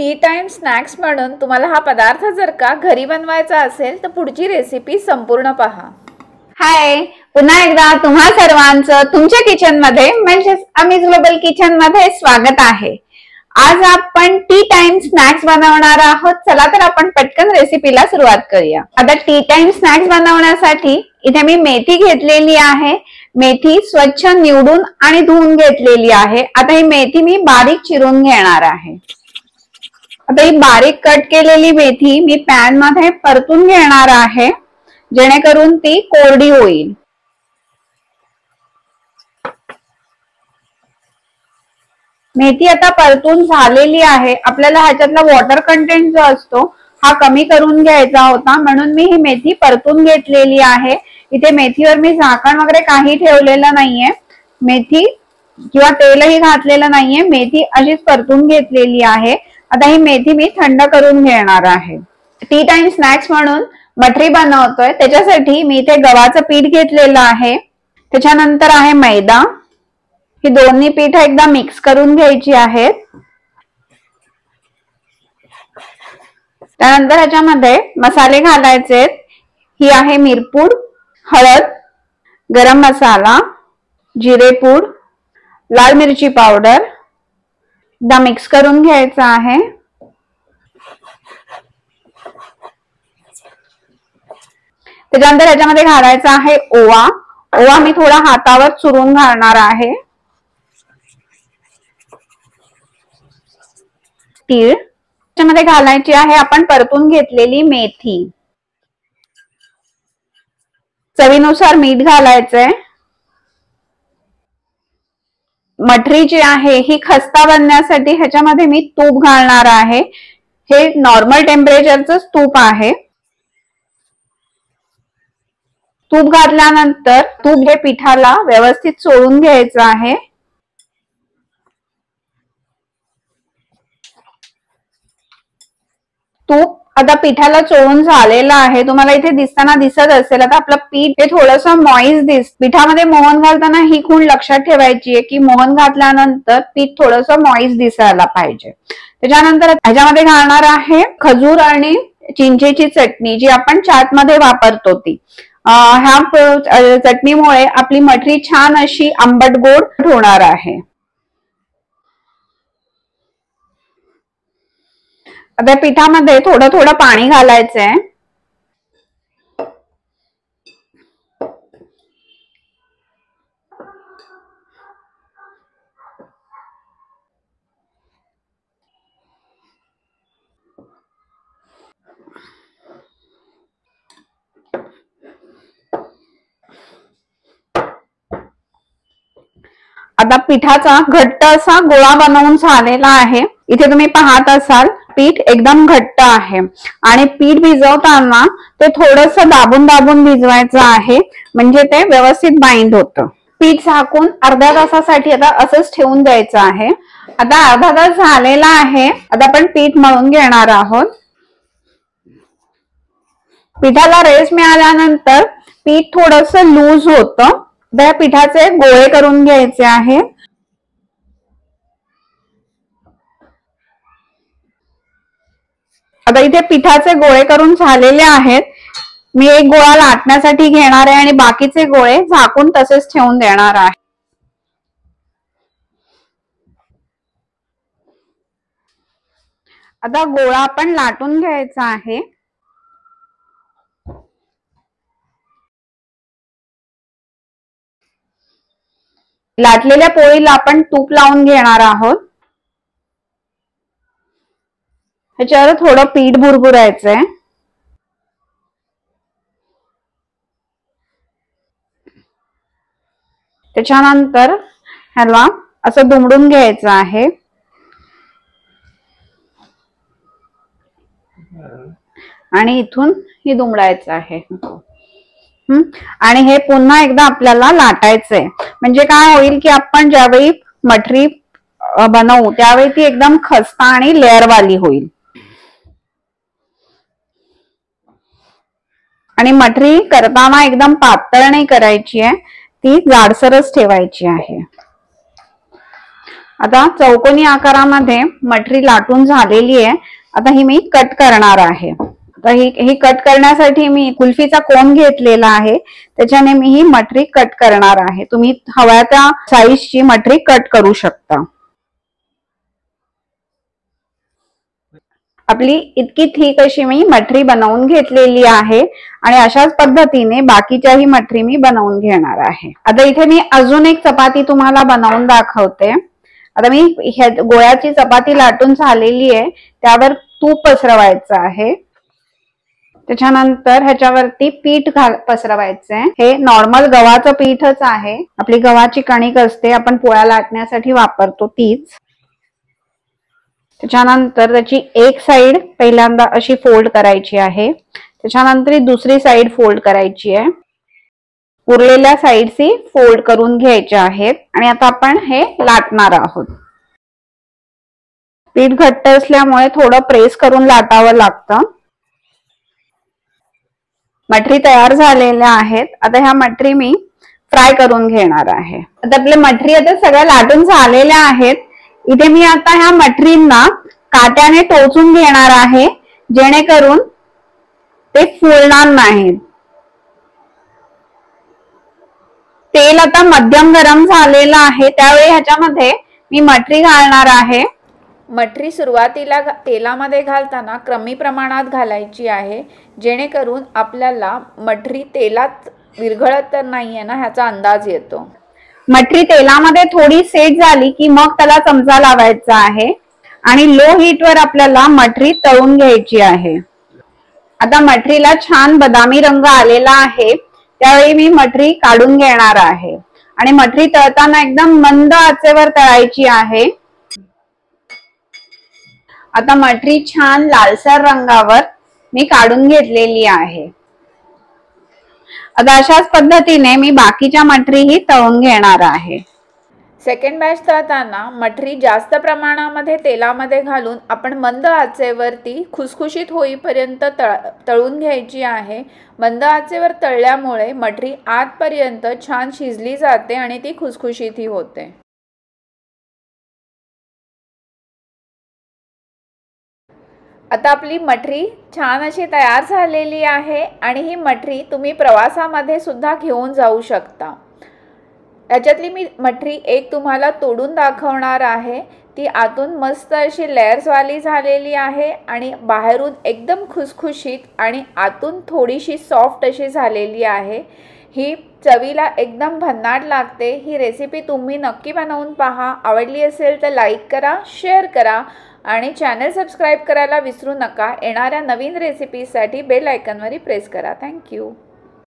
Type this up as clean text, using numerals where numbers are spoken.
T time snacks म्हणून तुम्हाला हा पदार्थ जर का घरी बनवायचा असेल तर पुढची रेसिपी संपूर्ण पहा। हाय, पुन्हा एकदा तुम्हा सर्वांचं तुमच्या किचन मध्ये म्हणजेच अमित ग्लोबल किचन मध्ये स्वागत आहे। आज आपण टी टाइम स्नॅक्स बनवणार आहोत। चला तर आपण पटकन रेसिपीला सुरुवात करूया। आता टी टाइम स्नॅक्स बनवण्यासाठी इथे मी मेथी घेतलेली आहे। मेथी स्वच्छ निवडून आणि धुवून घेतलेली आहे। आता ही मेथी मी बारीक चिरून घेणार आहे। आता ही बारीक कट केलेली मेथी मी पॅन मध्ये परतून घेणार आहे, जेणेकरून ती कोरडी होईल। मेथी आता परतून झालेली आहे। आपल्याला ह्याच्यातला वॉटर कंटेंट जो असतो हा कमी करून घ्यायचा होता, म्हणून मी ही मेथी परतून घेतलेली आहे। इथे मेथीवर मी झाकण वगैरे काही ठेवलेलं नाहीये, मेथी किंवा तेलही घातलेलं नाहीये, मेथी अशीच परतून घेतलेली आहे। आता ही मेथी मी थंड करून घेणार आहे। टी टाइम स्नॅक्स म्हणून मठरी बनवतोय, त्याच्यासाठी मी इथे गव्हाचं पीठ घेतलेलं आहे। त्याच्यानंतर आहे मैदा। ही दोन्ही पीठ एकदा मिक्स करून घ्यायची आहेत। त्यानंतर ह्याच्यामध्ये मसाले घालायचे। ही आहे मिरपूड, हळद, गरम मसाला, जिरेपूड, लाल मिरची पावडर, एकदा मिक्स करून घ्यायचं आहे। त्याच्यानंतर ह्याच्यामध्ये घालायचा आहे ओवा। ओवा मी थोडा हातावर चुरून घालणार आहे। तीळ, त्याच्यामध्ये घालायची आहे आपण परतून घेतलेली मेथी। चवीनुसार मीठ घालायचंय। मठरी जी आहे ही खस्ता बनण्यासाठी ह्याच्यामध्ये मी तूप घालणार आहे। हे नॉर्मल टेम्परेचरचं तूप आहे। तूप घातल्यानंतर तूप हे पिठाला व्यवस्थित चोळून घ्यायचं आहे। तूप आता पिठाला चोळून झालेलं आहे, तुम्हाला इथे दिसताना दिसत असेल। आता आपलं पीठ हे थोडंसं मॉइस्ट पिठामध्ये मोहन घालताना ही खूण लक्षात ठेवायची आहे की मोहन घातल्यानंतर पीठ थोडंसं मॉइस्ट दिसायला पाहिजे। त्याच्यानंतर ह्याच्यामध्ये घालणार आहे खजूर आणि चिंचेची चटणी, जी आपण चाट मध्ये वापरतो ती। ह्या चटणीमुळे आपली मठरी छान अशी आंबट गोड होणार आहे। आता पिठामध्ये थोडं थोडं पाणी घालायचंय। आता पिठाचा घट्ट असा गोळा बनवून झालेला आहे। इथे तुम्ही पाहत असाल पीठ एकदम घट्ट आहे आणि पीठ भिजवताना ते थोडंसं दाबून दाबून भिजवायचं आहे, म्हणजे ते व्यवस्थित बाइंड होतं। पीठ झाकून अर्ध्या तासासाठी आता असंच ठेवून द्यायचं आहे। आता अर्धा तास झालेला आहे। आता आपण पीठ मळून घेणार आहोत। पिठाला रेस्ट मिळाल्यानंतर पीठ थोडंसं लूज होतं। त्या पिठाचे गोळे करून घ्यायचे आहे। आता इथे पिठाचे गोळे करून झालेले आहेत। मी एक गोळा लाटण्यासाठी घेणार आहे आणि बाकीचे गोळे झाकून तसेच ठेवून देणार आहे। आता गोळा आपण लाटून घ्यायचा आहे। लाटलेल्या पोळीला आपण तूप लावून घेणार आहोत। ह्याच्यावर थोडं पीठ भुरभुरायचंय। त्याच्यानंतर ह्याला असं दुमडून घ्यायचं आहे आणि इथून ही दुमडायचं आहे। आणि हे पुन्हा एकदा आपल्याला लाटायचंय, म्हणजे काय होईल की आपण ज्यावेळी मठरी बनवू त्यावेळी ती एकदम खस्ता आणि लेअर वाली होईल। आणि मठरी करताना एकदम पातळ नाही करायची आहे, ती जाडसरच ठेवायची आहे। आता चौकोनी आकारामध्ये मटरी लाटून झालेली आहे. आता ही मी कट करणार आहे. आता ही कट करण्यासाठी मी कुल्फीचा कोन घेतलेला आहे, त्याच्याने मी ही मटरी कट करणार आहे. तुम्ही हव्या त्या साईजची मटरी कट करू शकता. आपली इतकी थिक अशी मी मटरी बनवून घेतलेली आहे आणि अशाच पद्धतीने बाकीच्याही मटरी मी बनवून घेणार आहे. आता इथे मी अजून एक चपाती तुम्हाला बनवून दाखवते. आता मी गोळ्याची चपाती लाटून झालेली आहे, त्यावर तूप पसरवायचं आहे. त्याच्यानंतर ह्याच्यावरती पीठ पसरवायचंय. हे नॉर्मल गव्हाचं पीठच आहे. आपली गव्हाची कणिक असते, आपण पोळ्या लाटण्यासाठी वापरतो तीच. त्याच्यानंतर त्याची एक साइड पहिल्यांदा अशी फोल्ड करायची आहे. त्याच्यानंतर दुसरी साइड फोल्ड करायची आहे. उरलेल्या साइडची फोल्ड करून घ्यायच्या आहेत आणि आता आपण हे लाटणार आहोत. पीठ घट्ट असल्यामुळे थोडं प्रेस करून लाटावं लागतं. मटरी तयार झालेल्या आहेत. आता ह्या मटरी मी फ्राय करून घेणार आहे. आता आपल्या मटरी आता सगळ्या लाटून झालेल्या आहेत. इथे मी आता ह्या मटरींना काट्याने टोचून घेणार आहे, जेणेकरून ते फुलणार नाहीत. तेल आता मध्यम गरम झालेलं आहे, त्यावेळी ह्याच्यामध्ये मी मटरी घालणार आहे. मटरी सुरुवातीला तेलामध्ये घालताना कमी प्रमाणात घालायची आहे, जेणेकरून आपल्याला मटरी तेलात विरघळत तर नाहीये ना ह्याचा अंदाज येतो. मटरी तेलामध्ये थोडी सेट झाली की मग त्याला चमचा लावायचा आहे आणि लो हीट वर आपल्याला मटरी तळून घ्यायची आहे. आता मटरीला छान बदामी रंग आलेला आहे, त्यावेळी मी मटरी काढून घेणार आहे आणि मटरी तळताना एकदम मंद आचेवर तळायची आहे. आता मटरी छान लालसर रंगावर मी काढून घेतलेली आहे. आता अशाच पद्धतीने मी बाकीच्या मटरीही तळून घेणार आहे. सेकंड बॅच तळताना मटरी जास्त प्रमाणामध्ये तेलामध्ये घालून आपण मंद आचेवरती खुसखुशीत होईपर्यंत तळून घ्यायची आहे. मंद आचेवर तळल्यामुळे मटरी आतपर्यंत छान शिजली जाते आणि ती खुसखुशीतही होते. आता आपली मटरी छान अशी तयार झालेली आहे आणि ही मटरी तुम्ही प्रवासामध्ये सुद्धा घेऊन जाऊ शकता. याच्यातली मी मटरी एक तुम्हाला तोडून दाखवणार आहे. ती आतून मस्त अशी लेयर्सवाली झालेली आहे आणि बाहेरून एकदम खुसखुशीत आणि आतून थोडीशी सॉफ्ट अशी झालेली आहे. ही चवीला एकदम भन्नाट लागते. ही रेसिपी तुम्ही नक्की बनवून पहा. आवडली असेल तर लाईक करा, शेअर करा आणि चॅनल सबस्क्राईब करायला विसरू नका. येणाऱ्या नवीन रेसिपीसाठी बेल आयकॉनवर प्रेस करा. थँक्यू.